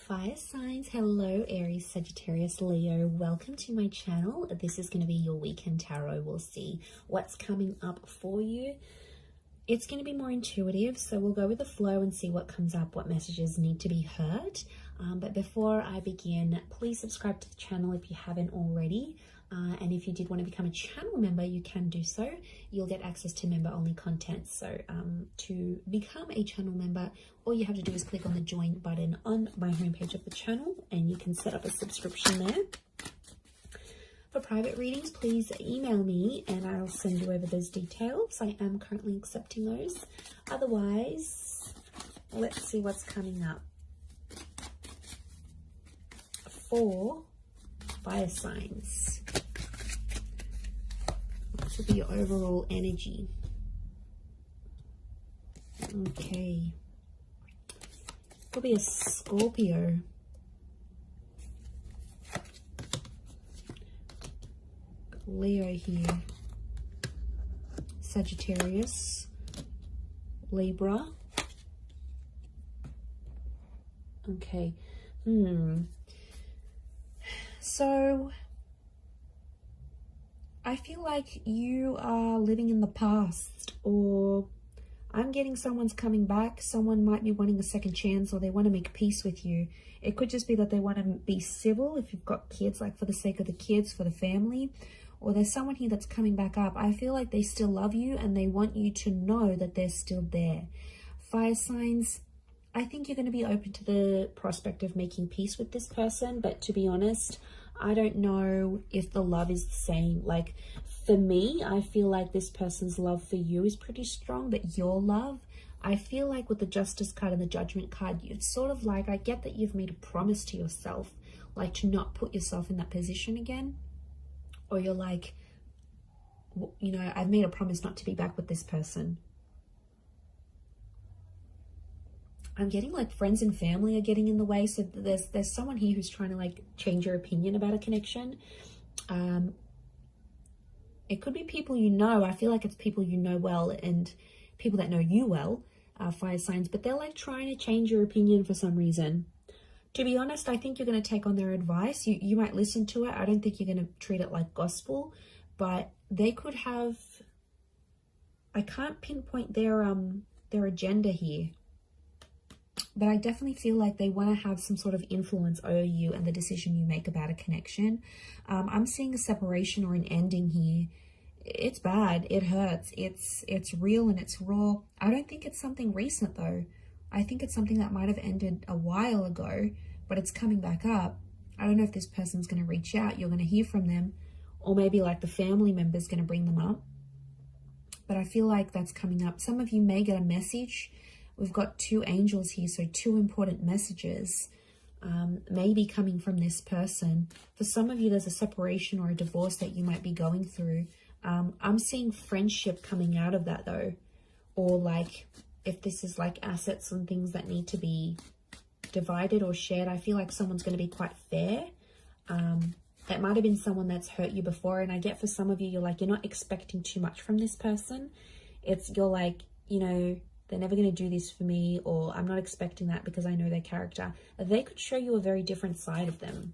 Fire signs, hello Aries, Sagittarius, Leo. Welcome to my channel. This is going to be your weekend tarot. We'll see what's coming up for you. It's going to be more intuitive, so we'll go with the flow and see what comes up, what messages need to be heard. But before I begin, please subscribe to the channel if you haven't already. And if you did want to become a channel member, you can do so. You'll get access to member-only content. So to become a channel member, all you have to do is click on the join button on my homepage of the channel, and you can set up a subscription there. For private readings, please email me and I'll send you over those details. I am currently accepting those. Otherwise, let's see what's coming up for fire signs. This will be your overall energy. Okay. Could be a Scorpio. Leo here. Sagittarius. Libra. Okay. So I feel like you are living in the past, or I'm getting someone's coming back. Someone might be wanting a second chance, or they want to make peace with you. It could just be that they want to be civil if you've got kids, like for the sake of the kids, for the family. Or there's someone here that's coming back up. I feel like they still love you and they want you to know that they're still there. Fire signs, I think you're going to be open to the prospect of making peace with this person. But to be honest, I don't know if the love is the same. Like for me, I feel like this person's love for you is pretty strong, but your love, I feel like with the Justice card and the Judgment card, it's sort of like, I get that you've made a promise to yourself, like to not put yourself in that position again. Or you're like, you know, I've made a promise not to be back with this person. I'm getting like friends and family are getting in the way. So there's someone here who's trying to like change your opinion about a connection. It could be people you know. I feel like it's people you know well and people that know you well, fire signs. But they're like trying to change your opinion for some reason. To be honest, I think you're going to take on their advice. You might listen to it. I don't think you're going to treat it like gospel. But they could have... I can't pinpoint their agenda here. But I definitely feel like they want to have some sort of influence over you and the decision you make about a connection. I'm seeing a separation or an ending here. It's bad. It hurts. It's real and it's raw. I don't think it's something recent though. I think it's something that might have ended a while ago, but it's coming back up. I don't know if this person's going to reach out. You're going to hear from them, or maybe like the family member's going to bring them up. But I feel like that's coming up. Some of you may get a message. We've got two angels here, so two important messages maybe coming from this person. For some of you, there's a separation or a divorce that you might be going through. I'm seeing friendship coming out of that though, or like if this is like assets and things that need to be divided or shared, I feel like someone's going to be quite fair. It might have been someone that's hurt you before, and I get for some of you, you're like, you're not expecting too much from this person. You're like, you know, they're never going to do this for me, or I'm not expecting that because I know their character. They could show you a very different side of them,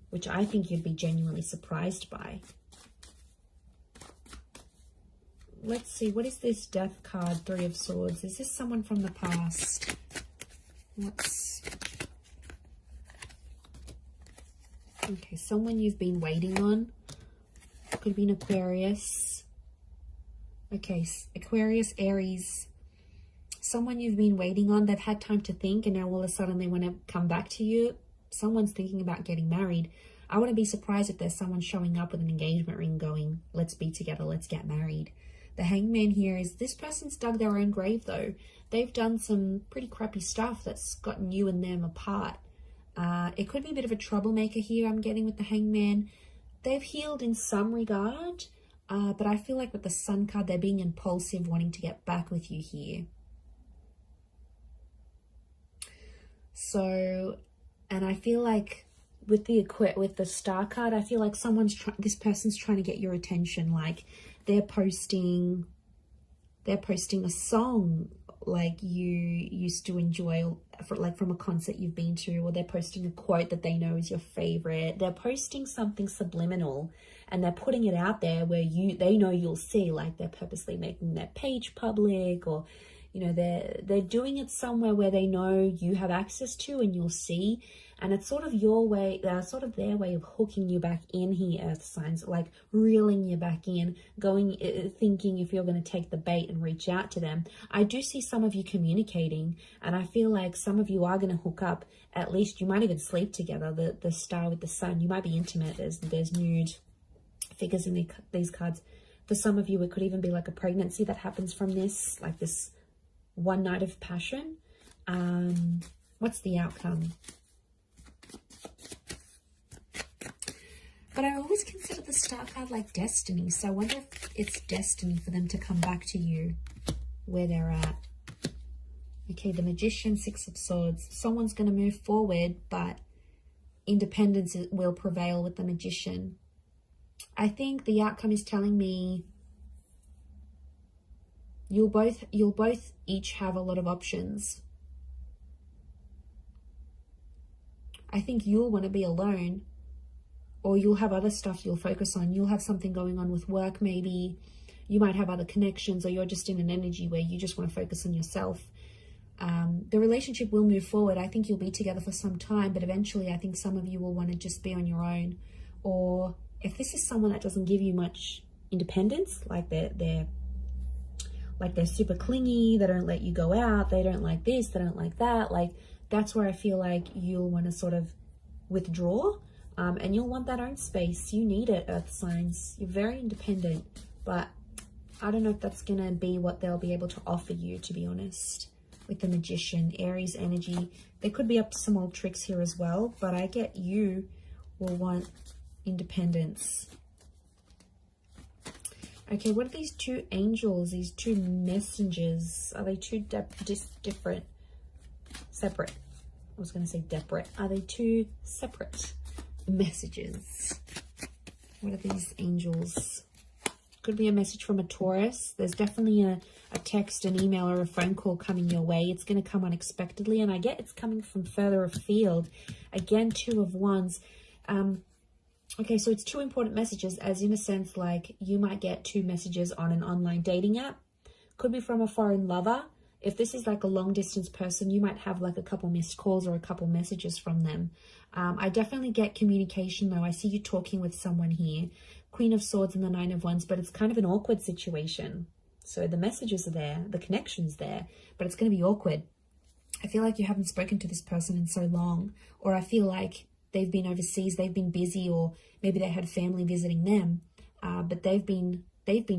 which I think you'd be genuinely surprised by. Let's see, what is this Death card, Three of Swords? Is this someone from the past? Okay, someone you've been waiting on. Could be an Aquarius. Okay, Aquarius, Aries. Someone you've been waiting on. They've had time to think, and now all of a sudden they want to come back to you. Someone's thinking about getting married. I wouldn't be surprised if there's someone showing up with an engagement ring going, let's be together, let's get married. The Hangman here is this person's dug their own grave though. They've done some pretty crappy stuff that's gotten you and them apart. It could be a bit of a troublemaker here I'm getting with the Hangman. They've healed in some regard, but I feel like with the Sun card, they're being impulsive, wanting to get back with you here. So, and I feel like with the Star card, I feel like this person's trying to get your attention. Like they're posting a song like you used to enjoy, like from a concert you've been to, or they're posting a quote that they know is your favorite. They're posting something subliminal and they're putting it out there where they know you'll see, like they're purposely making their page public, or you know, they're doing it somewhere where they know you have access to and you'll see. And it's sort of your way, sort of their way of hooking you back in here, earth signs, like reeling you back in, thinking if you're going to take the bait and reach out to them. I do see some of you communicating, and I feel like some of you are going to hook up. At least you might even sleep together. The star with the sun, you might be intimate. There's nude figures in these cards. For some of you, it could even be like a pregnancy that happens from this, like this one night of passion. What's the outcome? But I always consider the star card like destiny. So I wonder if it's destiny for them to come back to you where they're at. Okay, the Magician, Six of Swords. Someone's going to move forward, but independence will prevail with the Magician. I think the outcome is telling me you'll both each have a lot of options. I think you'll want to be alone, or you'll have other stuff you'll focus on. You'll have something going on with work, maybe. You might have other connections, or you're just in an energy where you just want to focus on yourself. The relationship will move forward. I think you'll be together for some time, but eventually I think some of you will want to just be on your own. Or if this is someone that doesn't give you much independence, like they're super clingy, they don't let you go out, they don't like this, they don't like that, like that's where I feel like you'll want to sort of withdraw. And you'll want that own space. You need it, earth signs. You're very independent, but I don't know if that's going to be what they'll be able to offer you, to be honest. With the Magician, Aries energy, there could be up to some old tricks here as well, but I get you will want independence. Okay, what are these two angels, these two messengers? Are they two different? Separate. I was going to say separate. Are they two separate messages? What are these angels? Could be a message from a Taurus. There's definitely a text, an email, or a phone call coming your way. It's going to come unexpectedly, and I get it's coming from further afield. Again, Two of Wands. Okay, so it's two important messages, as in a sense, like you might get two messages on an online dating app. Could be from a foreign lover. If this is like a long distance person, you might have like a couple missed calls or a couple messages from them. I definitely get communication though. I see you talking with someone here. Queen of Swords and the Nine of Wands, but it's kind of an awkward situation. So the messages are there, the connection's there, but it's going to be awkward. I feel like you haven't spoken to this person in so long, or I feel like they've been overseas, they've been busy, or maybe they had family visiting them, but they've been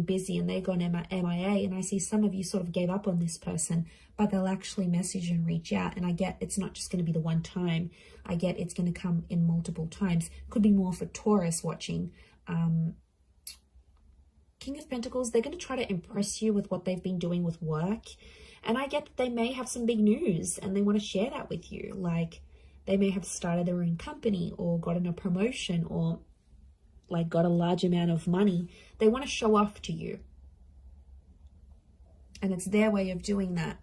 busy and they've gone MIA, and I see some of you sort of gave up on this person, but they'll actually message and reach out, and I get it's not just going to be the one time. I get it's going to come in multiple times. Could be more for Taurus watching. King of Pentacles, they're going to try to impress you with what they've been doing with work, and I get that they may have some big news and they want to share that with you. Like they may have started their own company or gotten a promotion or like got a large amount of money. They want to show off to you, and it's their way of doing that.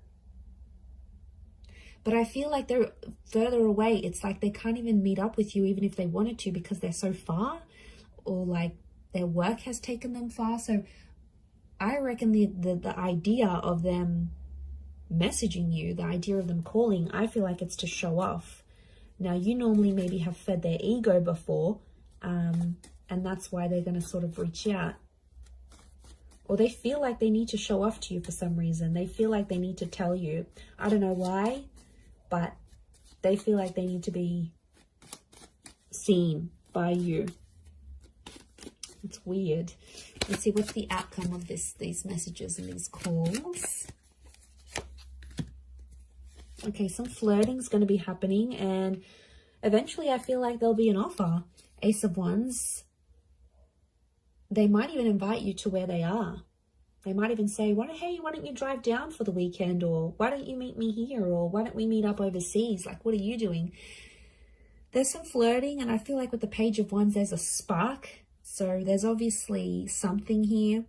But I feel like they're further away. It's like they can't even meet up with you even if they wanted to, because they're so far, or like their work has taken them far. So I reckon the idea of them messaging you, the idea of them calling, I feel like it's to show off. Now, you normally maybe have fed their ego before, and that's why they're going to sort of reach out. Or they feel like they need to show off to you for some reason. They feel like they need to tell you. I don't know why, but they feel like they need to be seen by you. It's weird. Let's see, what's the outcome of these messages and these calls? Okay, some flirting is going to be happening, and eventually I feel like there'll be an offer. Ace of Wands. They might even invite you to where they are. They might even say, hey, why don't you drive down for the weekend? Or why don't you meet me here? Or why don't we meet up overseas? Like, what are you doing? There's some flirting, and I feel like with the Page of Wands, there's a spark. So there's obviously something here.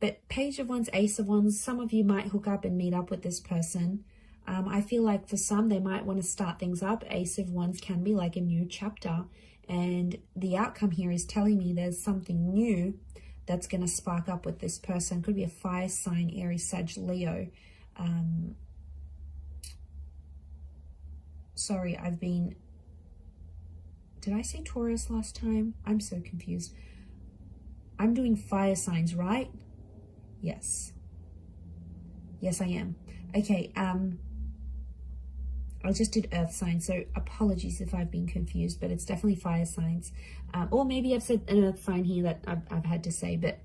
But Page of Wands, Ace of Wands, some of you might hook up and meet up with this person. I feel like for some, they might want to start things up. Ace of Wands can be like a new chapter. And the outcome here is telling me there's something new that's going to spark up with this person. Could be a fire sign, Aries, Sag, Leo. Sorry, did I say Taurus last time? I'm so confused. I'm doing fire signs, right? Yes. Yes, I am. Okay, I just did earth signs, so apologies if I've been confused, but it's definitely fire signs. Or maybe I've said an earth sign here that I've had to say, but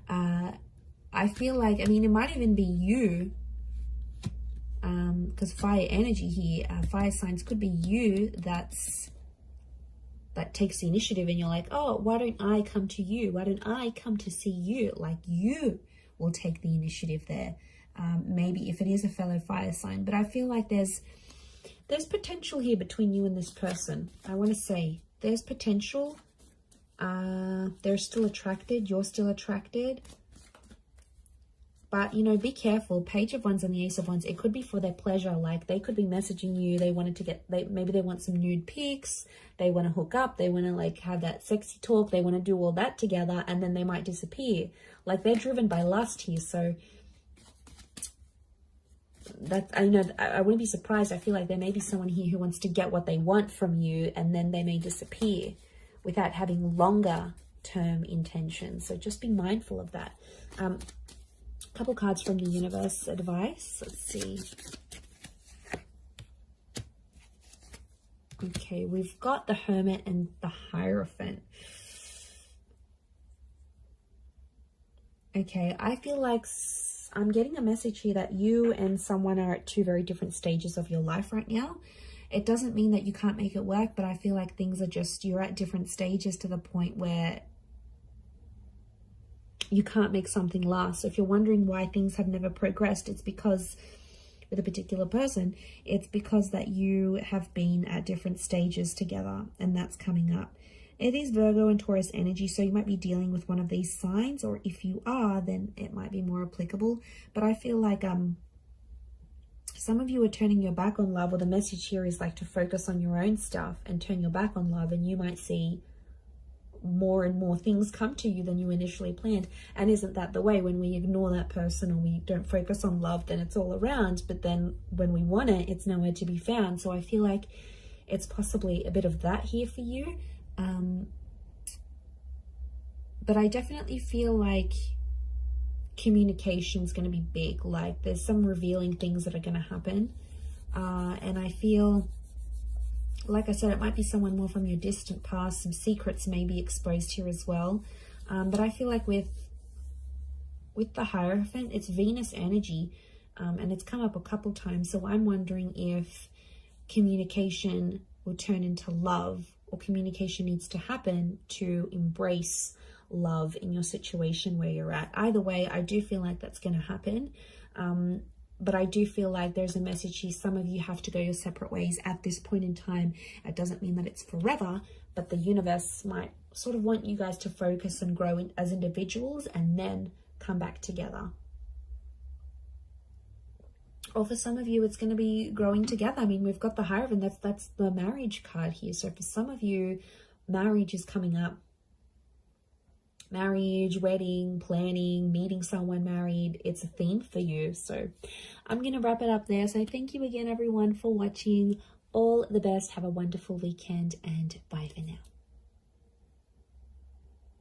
I feel like, I mean, it might even be you, because fire energy here, fire signs could be you that takes the initiative, and you're like, oh, why don't I come to you? Why don't I come to see you? Like, you will take the initiative there. Maybe if it is a fellow fire sign, but I feel like there's potential here between you and this person. I want to say there's potential. They're still attracted. You're still attracted. But, you know, be careful. Page of Wands and the Ace of Wands, it could be for their pleasure. Like, they could be messaging you. They wanted to maybe they want some nude pics. They want to hook up. They want to, like, have that sexy talk. They want to do all that together, and then they might disappear. Like, they're driven by lust here. So, I wouldn't be surprised. I feel like there may be someone here who wants to get what they want from you, and then they may disappear without having longer term intentions. So just be mindful of that. Couple cards from the universe advice. Let's see. Okay, we've got the Hermit and the Hierophant. Okay, I feel like I'm getting a message here that you and someone are at two very different stages of your life right now. It doesn't mean that you can't make it work, but I feel like things are just, you're at different stages to the point where you can't make something last. So if you're wondering why things have never progressed, it's because with a particular person, it's because that you have been at different stages together, and that's coming up. It is Virgo and Taurus energy, so you might be dealing with one of these signs, or if you are, then it might be more applicable. But I feel like some of you are turning your back on love, or the message here is like to focus on your own stuff and turn your back on love, and you might see more and more things come to you than you initially planned. And isn't that the way? When we ignore that person or we don't focus on love, then it's all around, but then when we want it, it's nowhere to be found. So I feel like it's possibly a bit of that here for you. But I definitely feel like communication is going to be big. Like, there's some revealing things that are going to happen. And I feel, like I said, it might be someone more from your distant past. Some secrets may be exposed here as well. But I feel like with the Hierophant, it's Venus energy. And it's come up a couple times. So I'm wondering if communication will turn into love, or communication needs to happen to embrace love in your situation where you're at. Either way, I do feel like that's going to happen. But I do feel like there's a message here. Some of you have to go your separate ways at this point in time. It doesn't mean that it's forever, but the universe might sort of want you guys to focus and grow as individuals and then come back together. Or for some of you, it's going to be growing together. I mean, we've got the Hierophant. That's the marriage card here. So for some of you, marriage is coming up. Marriage, wedding, planning, meeting someone married. It's a theme for you. So I'm going to wrap it up there. So thank you again, everyone, for watching. All the best. Have a wonderful weekend, and bye for now.